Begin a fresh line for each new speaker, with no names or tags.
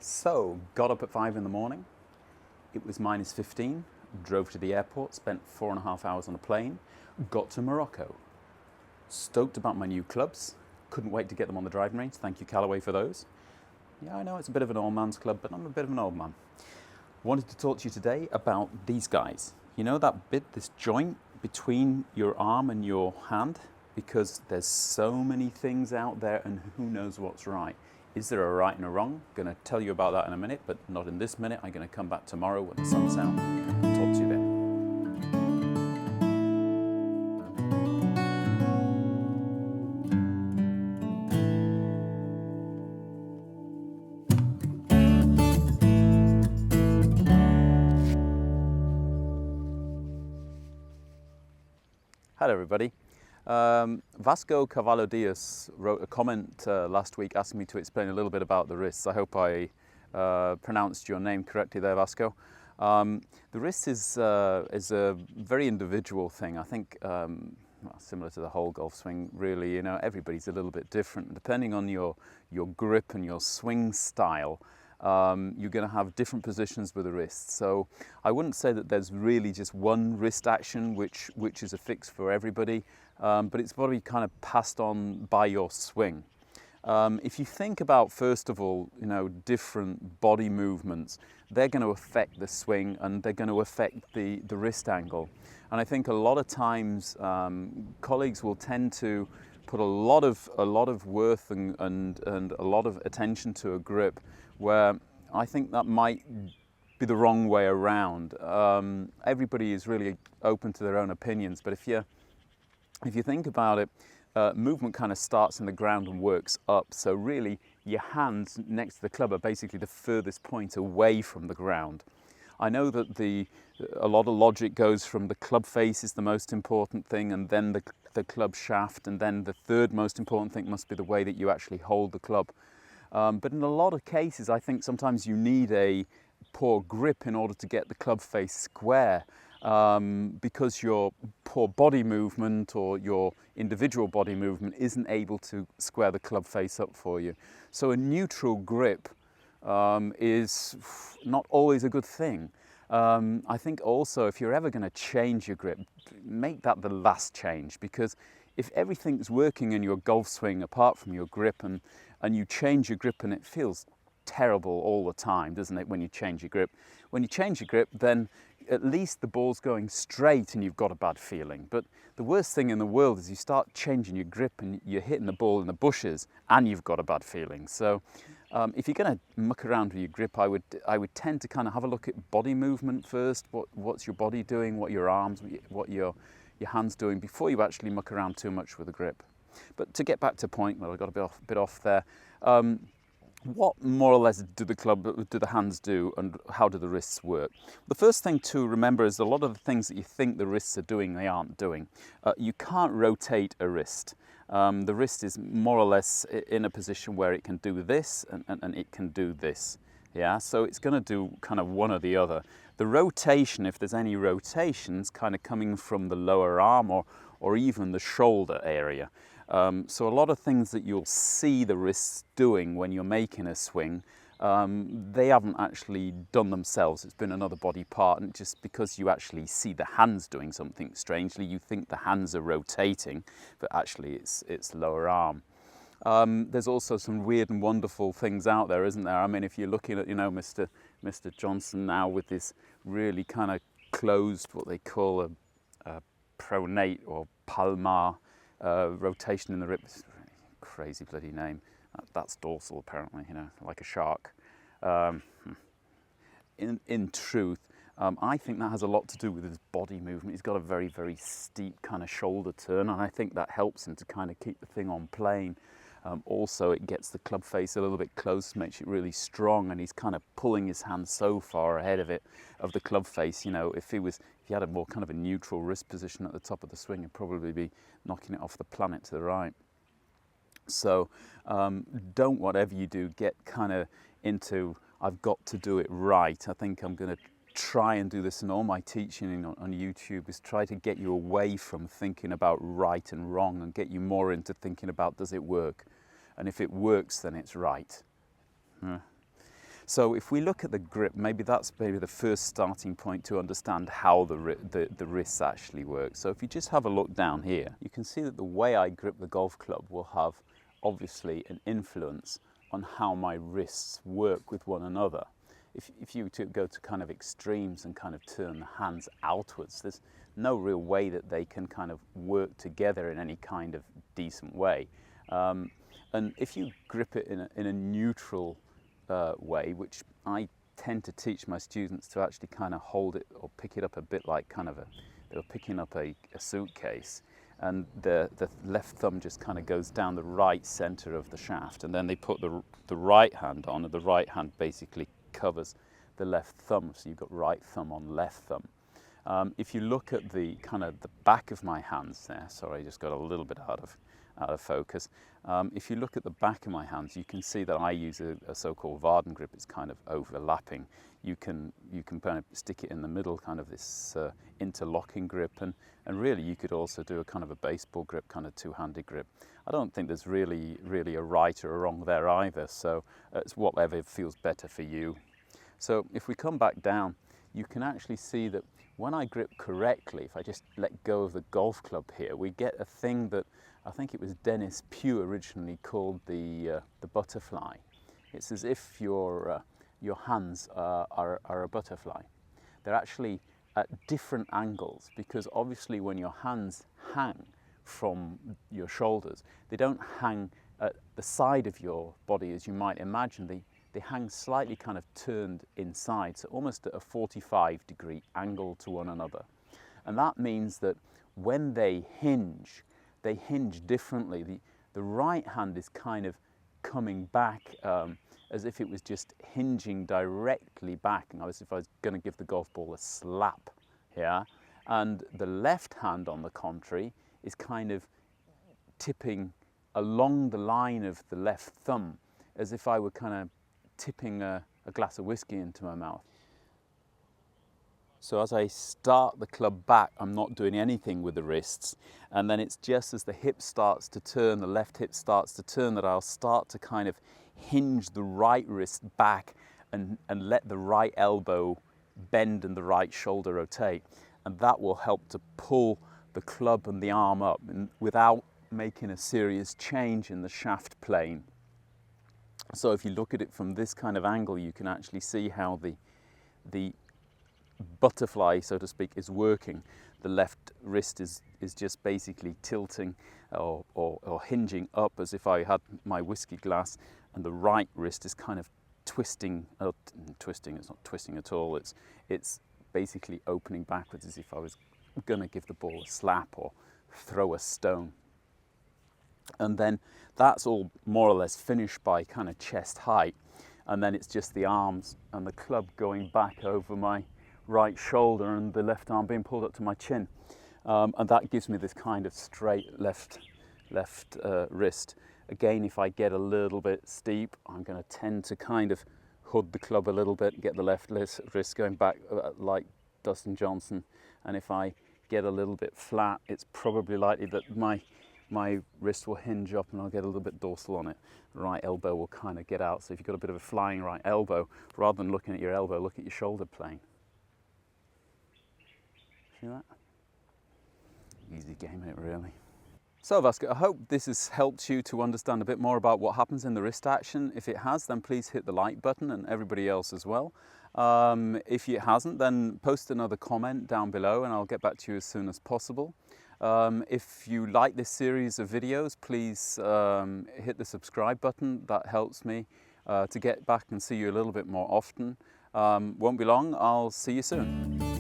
So, got up at 5 in the morning. It was -15. Drove to the airport, spent 4.5 hours on a plane, got to Morocco. Stoked about my new clubs. Couldn't wait to get them on the driving range. Thank you, Callaway, for those. Yeah, I know it's a bit of an old man's club, but I'm a bit of an old man. Wanted to talk to you today about these guys. You know that bit, this joint between your arm and your hand? Because there's so many things out there and who knows what's right. Is there a right and a wrong? Going to tell you about that in a minute, but not in this minute. I'm going to come back tomorrow when the sun's out and talk to you then. Hello everybody. Vasco Carvalho Diaz wrote a comment last week asking me to explain a little bit about the wrists. I hope I pronounced your name correctly there, Vasco. The wrist is a very individual thing. I think well, similar to the whole golf swing, really. You know, everybody's a little bit different. Depending on your grip and your swing style, you're going to have different positions with the wrist. So I wouldn't say that there's really just one wrist action which is a fix for everybody, but it's got to be kind of passed on by your swing. If you think about, first of all, you know, different body movements, they're going to affect the swing and they're going to affect the wrist angle. And I think a lot of times colleagues will tend to put a lot of worth and a lot of attention to a grip, where I think that might be the wrong way around. Everybody is really open to their own opinions, but if you think about it, movement kind of starts in the ground and works up. So really, your hands next to the club are basically the furthest point away from the ground. I know that a lot of logic goes from the club face is the most important thing, and then the club shaft, and then the third most important thing must be the way that you actually hold the club. But in a lot of cases, I think sometimes you need a poor grip in order to get the club face square, because your poor body movement or your individual body movement isn't able to square the club face up for you. So a neutral grip is not always a good thing. I think also, if you're ever going to change your grip, make that the last change, because if everything's working in your golf swing apart from your grip, and you change your grip and it feels terrible all the time, doesn't it, when you change your grip? When you change your grip, then at least the ball's going straight and you've got a bad feeling. But the worst thing in the world is you start changing your grip and you're hitting the ball in the bushes and you've got a bad feeling. So if you're going to muck around with your grip, I would tend to kind of have a look at body movement first. What's your body doing? What your arms, what your hands doing, before you actually muck around too much with the grip. But to get back to point, well, I got a bit off there. What more or less do the hands do, and how do the wrists work? The first thing to remember is a lot of the things that you think the wrists are doing, they aren't doing. You can't rotate a wrist. The wrist is more or less in a position where it can do this and it can do this. Yeah, so it's going to do kind of one or the other. The rotation, if there's any rotations, kind of coming from the lower arm or even the shoulder area. So a lot of things that you'll see the wrists doing when you're making a swing, they haven't actually done themselves. It's been another body part, and just because you actually see the hands doing something strangely, you think the hands are rotating, but actually it's lower arm. There's also some weird and wonderful things out there, isn't there? I mean, if you're looking at, you know, Mr. Johnson now with this really kind of closed, what they call a pronate or palmar rotation in the ribs. Crazy bloody name. That's dorsal, apparently, you know, like a shark. In truth, I think that has a lot to do with his body movement. He's got a very, very steep kind of shoulder turn, and I think that helps him to kind of keep the thing on plane. Also, it gets the club face a little bit close, makes it really strong, and he's kind of pulling his hand so far ahead of the club face. You know, if he had a more kind of a neutral wrist position at the top of the swing, he'd probably be knocking it off the planet to the right. So don't, whatever you do, get kind of into, I've got to do it right. I think I'm going to try and do this in all my teaching on YouTube, is try to get you away from thinking about right and wrong and get you more into thinking about, does it work? And if it works, then it's right. So if we look at the grip, maybe that's the first starting point to understand how the wrists actually work. So if you just have a look down here, you can see that the way I grip the golf club will have obviously an influence on how my wrists work with one another. If you go to kind of extremes and kind of turn the hands outwards, there's no real way that they can kind of work together in any kind of decent way. And if you grip it in a neutral way, which I tend to teach my students to actually kind of hold it or pick it up a bit like they were picking up a suitcase, and the left thumb just kind of goes down the right center of the shaft, and then they put the right hand on, and the right hand basically covers the left thumb, so you've got right thumb on left thumb. If you look at the kind of the back of my hands there, sorry, I just got a little bit out of focus. If you look at the back of my hands, you can see that I use a so-called Varden grip. It's kind of overlapping. You can kind of stick it in the middle, kind of this interlocking grip, and really you could also do a kind of a baseball grip, kind of two-handed grip. I don't think there's really a right or a wrong there either, so it's whatever feels better for you. So if we come back down, you can actually see that when I grip correctly, if I just let go of the golf club here, we get a thing that I think it was Dennis Pugh originally called the butterfly. It's as if your hands are a butterfly. They're actually at different angles, because obviously when your hands hang from your shoulders, they don't hang at the side of your body as you might imagine. They hang slightly kind of turned inside, so almost at a 45-degree angle to one another. And that means that when they hinge differently. The right hand is kind of coming back as if it was just hinging directly back, and as if I was going to give the golf ball a slap here. And the left hand, on the contrary, is kind of tipping along the line of the left thumb, as if I were kind of tipping a glass of whiskey into my mouth. So as I start the club back, I'm not doing anything with the wrists, and then it's just as the hip starts to turn, the left hip starts to turn, that I'll start to kind of hinge the right wrist back and let the right elbow bend and the right shoulder rotate, and that will help to pull the club and the arm up and without making a serious change in the shaft plane. So if you look at it from this kind of angle, you can actually see how the butterfly, so to speak, is working. The left wrist is just basically tilting or hinging up as if I had my whiskey glass, and the right wrist is kind of twisting. Twisting, it's not twisting at all. It's basically opening backwards as if I was going to give the ball a slap or throw a stone. And then that's all more or less finished by kind of chest height, and then it's just the arms and the club going back over my right shoulder and the left arm being pulled up to my chin, and that gives me this kind of straight left wrist. Again, if I get a little bit steep, I'm going to tend to kind of hood the club a little bit and get the left wrist going back like Dustin Johnson, and if I get a little bit flat, it's probably likely that my wrist will hinge up and I'll get a little bit dorsal on it. The right elbow will kind of get out. So if you've got a bit of a flying right elbow, rather than looking at your elbow, look at your shoulder plane. See that? Easy game, it really. So Vasco, I hope this has helped you to understand a bit more about what happens in the wrist action. If it has, then please hit the like button, and everybody else as well. If it hasn't, then post another comment down below and I'll get back to you as soon as possible. If you like this series of videos, please hit the subscribe button. That helps me to get back and see you a little bit more often. Won't be long, I'll see you soon.